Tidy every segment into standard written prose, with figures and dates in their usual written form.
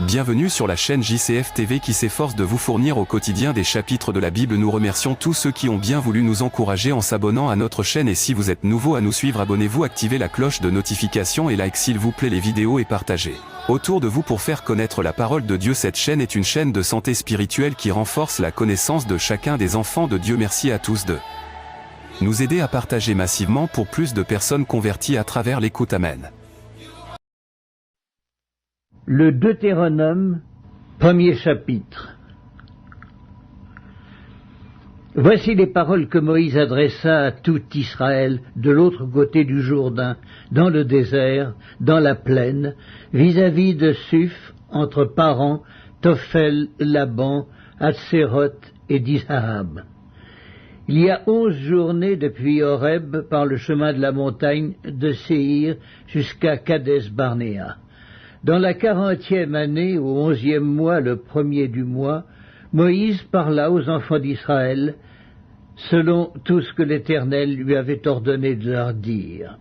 Bienvenue sur la chaîne JCF TV qui s'efforce de vous fournir au quotidien des chapitres de la Bible. Nous remercions tous ceux qui ont bien voulu nous encourager en s'abonnant à notre chaîne, et si vous êtes nouveau à nous suivre, abonnez-vous, activez la cloche de notification et like s'il vous plaît les vidéos et partagez autour de vous pour faire connaître la parole de Dieu. Cette chaîne est une chaîne de santé spirituelle qui renforce la connaissance de chacun des enfants de Dieu. Merci à tous de nous aider à partager massivement pour plus de personnes converties à travers l'écoute. Amen. Le Deutéronome, premier chapitre. Voici les paroles que Moïse adressa à tout Israël de l'autre côté du Jourdain, dans le désert, dans la plaine, vis-à-vis de Suph, entre Paran, Tophel, Laban, Hatséroth et Dizahab. Il y a 11 journées depuis Horeb par le chemin de la montagne de Séhir jusqu'à Kades Barnéa. Dans la 40e année, au 11e mois, le premier du mois, Moïse parla aux enfants d'Israël, selon tout ce que l'Éternel lui avait ordonné de leur dire.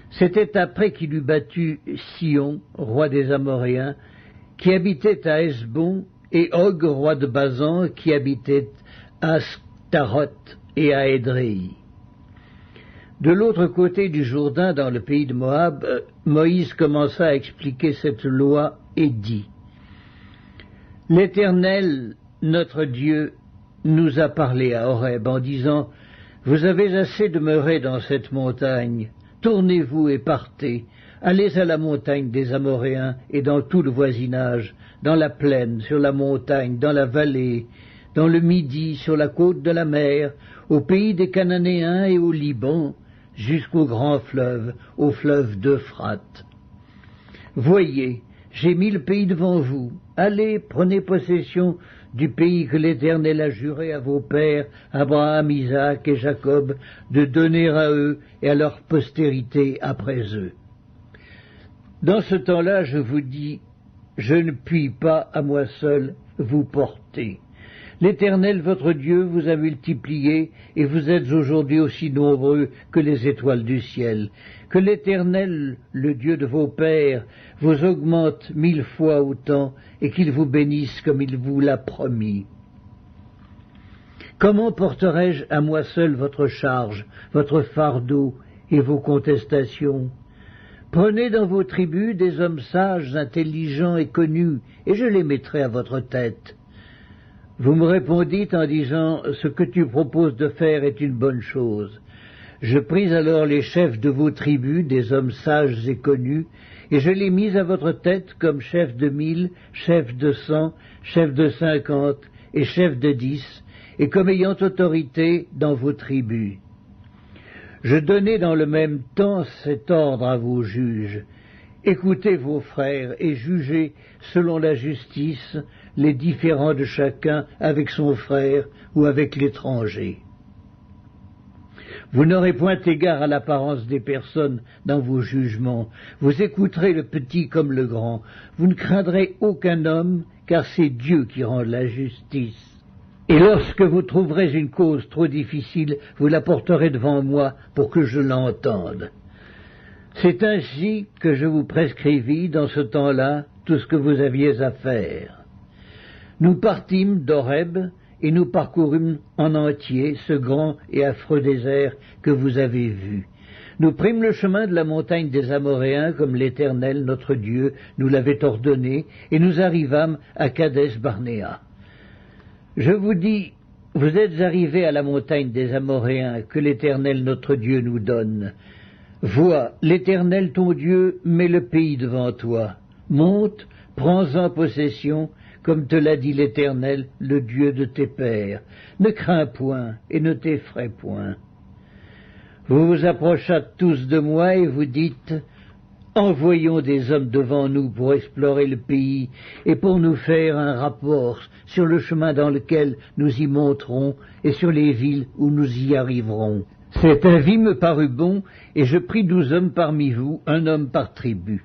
C'était après qu'il eut battu Sion, roi des Amoréens, qui habitait à Hesbon, et Og, roi de Basan, qui habitait à Astaroth et à Édréi. De l'autre côté du Jourdain, dans le pays de Moab, Moïse commença à expliquer cette loi et dit : « L'Éternel, notre Dieu, nous a parlé à Horeb en disant : Vous avez assez demeuré dans cette montagne, tournez-vous et partez, allez à la montagne des Amoréens et dans tout le voisinage, dans la plaine, sur la montagne, dans la vallée, dans le Midi, sur la côte de la mer, au pays des Cananéens et au Liban, jusqu'au grand fleuve, au fleuve d'Euphrate. Voyez, j'ai mis le pays devant vous. Allez, prenez possession du pays que l'Éternel a juré à vos pères, Abraham, Isaac et Jacob, de donner à eux et à leur postérité après eux. Dans ce temps-là, je vous dis, je ne puis pas à moi seul vous porter. L'Éternel, votre Dieu, vous a multiplié, et vous êtes aujourd'hui aussi nombreux que les étoiles du ciel. Que l'Éternel, le Dieu de vos pères, vous augmente 1000 fois autant, et qu'il vous bénisse comme il vous l'a promis. Comment porterai-je à moi seul votre charge, votre fardeau et vos contestations ? Prenez dans vos tribus des hommes sages, intelligents et connus, et je les mettrai à votre tête. Vous me répondîtes en disant « Ce que tu proposes de faire est une bonne chose ». Je pris alors les chefs de vos tribus, des hommes sages et connus, et je les mis à votre tête comme chefs de 1000, chefs de 100, chefs de 50 et chefs de 10, et comme ayant autorité dans vos tribus. Je donnai dans le même temps cet ordre à vos juges. Écoutez vos frères et jugez selon la justice les différends de chacun avec son frère ou avec l'étranger. Vous n'aurez point égard à l'apparence des personnes dans vos jugements. Vous écouterez le petit comme le grand. Vous ne craindrez aucun homme, car c'est Dieu qui rend la justice. Et lorsque vous trouverez une cause trop difficile, vous la porterez devant moi pour que je l'entende. C'est ainsi que je vous prescrivis dans ce temps-là tout ce que vous aviez à faire. Nous partîmes d'Horeb et nous parcourûmes en entier ce grand et affreux désert que vous avez vu. Nous prîmes le chemin de la montagne des Amoréens comme l'Éternel, notre Dieu, nous l'avait ordonné, et nous arrivâmes à Kades Barnéa. Je vous dis, vous êtes arrivés à la montagne des Amoréens que l'Éternel, notre Dieu, nous donne. Vois, l'Éternel, ton Dieu, met le pays devant toi. Monte, prends-en possession, comme te l'a dit l'Éternel, le Dieu de tes pères. Ne crains point et ne t'effraie point. Vous vous approchâtes tous de moi et vous dites : envoyons des hommes devant nous pour explorer le pays et pour nous faire un rapport sur le chemin dans lequel nous y monterons et sur les villes où nous y arriverons. Cet avis me parut bon, et je pris 12 hommes parmi vous, un homme par tribu.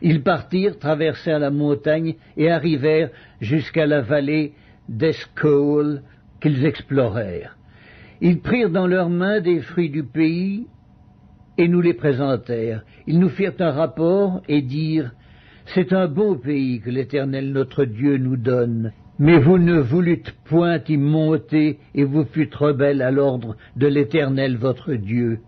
Ils partirent, traversèrent la montagne et arrivèrent jusqu'à la vallée d'Escol qu'ils explorèrent. Ils prirent dans leurs mains des fruits du pays et nous les présentèrent. Ils nous firent un rapport et dirent : C'est un beau pays que l'Éternel notre Dieu nous donne. Mais vous ne voulûtes point y monter, et vous fûtes rebelles à l'ordre de l'Éternel votre Dieu.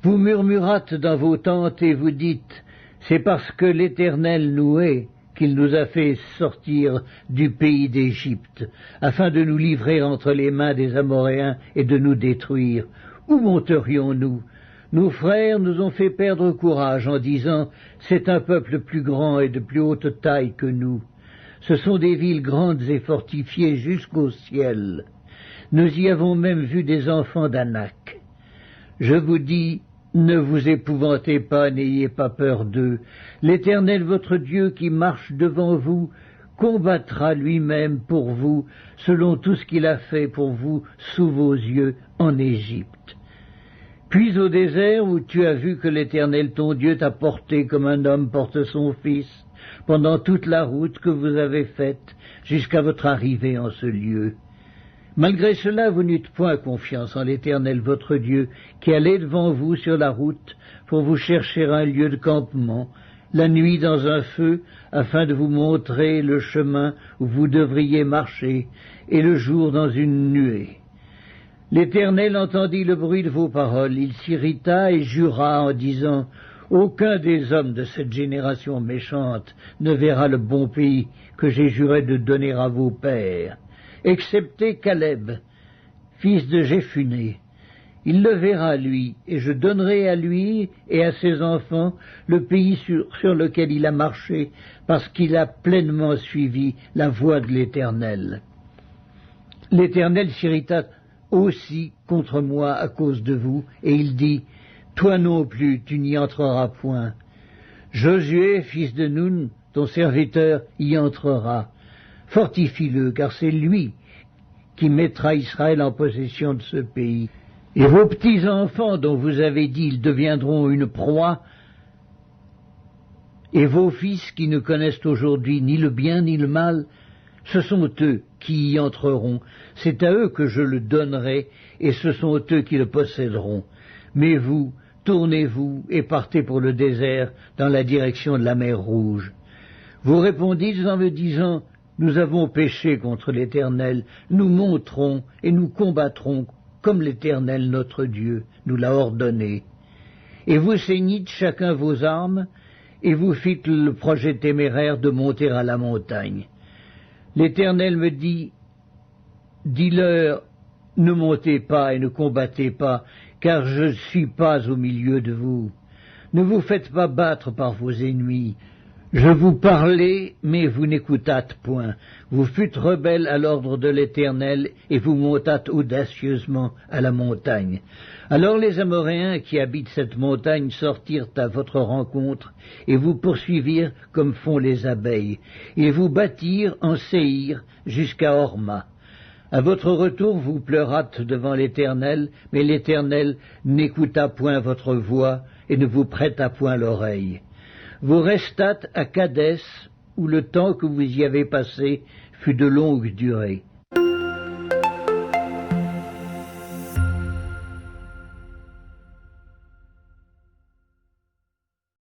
Vous murmurâtes dans vos tentes, et vous dites, c'est parce que l'Éternel nous hait qu'il nous a fait sortir du pays d'Égypte, afin de nous livrer entre les mains des Amoréens et de nous détruire. Où monterions-nous? Nos frères nous ont fait perdre courage en disant, c'est un peuple plus grand et de plus haute taille que nous. Ce sont des villes grandes et fortifiées jusqu'au ciel. Nous y avons même vu des enfants d'Anak. Je vous dis, ne vous épouvantez pas, n'ayez pas peur d'eux. L'Éternel votre Dieu qui marche devant vous combattra lui-même pour vous, selon tout ce qu'il a fait pour vous sous vos yeux en Égypte. Puis au désert où tu as vu que l'Éternel ton Dieu t'a porté comme un homme porte son fils, pendant toute la route que vous avez faite jusqu'à votre arrivée en ce lieu. Malgré cela, vous n'eûtes point confiance en l'Éternel votre Dieu, qui allait devant vous sur la route pour vous chercher un lieu de campement, la nuit dans un feu, afin de vous montrer le chemin où vous devriez marcher, et le jour dans une nuée. L'Éternel entendit le bruit de vos paroles, il s'irrita et jura en disant, « Aucun des hommes de cette génération méchante ne verra le bon pays que j'ai juré de donner à vos pères, excepté Caleb, fils de Jéphuné. Il le verra, lui, et je donnerai à lui et à ses enfants le pays sur lequel il a marché, parce qu'il a pleinement suivi la voie de l'Éternel. » L'Éternel s'irrita aussi contre moi à cause de vous, et il dit, « Toi non plus, tu n'y entreras point. Josué, fils de Nun, ton serviteur, y entrera. Fortifie-le, car c'est lui qui mettra Israël en possession de ce pays. Et vos petits-enfants, dont vous avez dit, ils deviendront une proie, et vos fils qui ne connaissent aujourd'hui ni le bien ni le mal, ce sont eux qui y entreront, c'est à eux que je le donnerai, et ce sont eux qui le posséderont. Mais vous, tournez-vous et partez pour le désert, dans la direction de la mer Rouge. » Vous répondîtes en me disant, « Nous avons péché contre l'Éternel, nous monterons et nous combattrons, comme l'Éternel notre Dieu nous l'a ordonné. » Et vous ceignîtes chacun vos armes, et vous fîtes le projet téméraire de monter à la montagne. L'Éternel me dit, dis-leur, ne montez pas et ne combattez pas, car je ne suis pas au milieu de vous. Ne vous faites pas battre par vos ennemis. Je vous parlais, mais vous n'écoutâtes point. Vous fûtes rebelles à l'ordre de l'Éternel, et vous montâtes audacieusement à la montagne. Alors les Amoréens qui habitent cette montagne sortirent à votre rencontre, et vous poursuivirent comme font les abeilles. Ils vous battirent en Séhir jusqu'à Horma. À votre retour, vous pleurâtes devant l'Éternel, mais l'Éternel n'écouta point votre voix, et ne vous prêta point l'oreille. Vous restâtes à Kadès, où le temps que vous y avez passé fut de longue durée.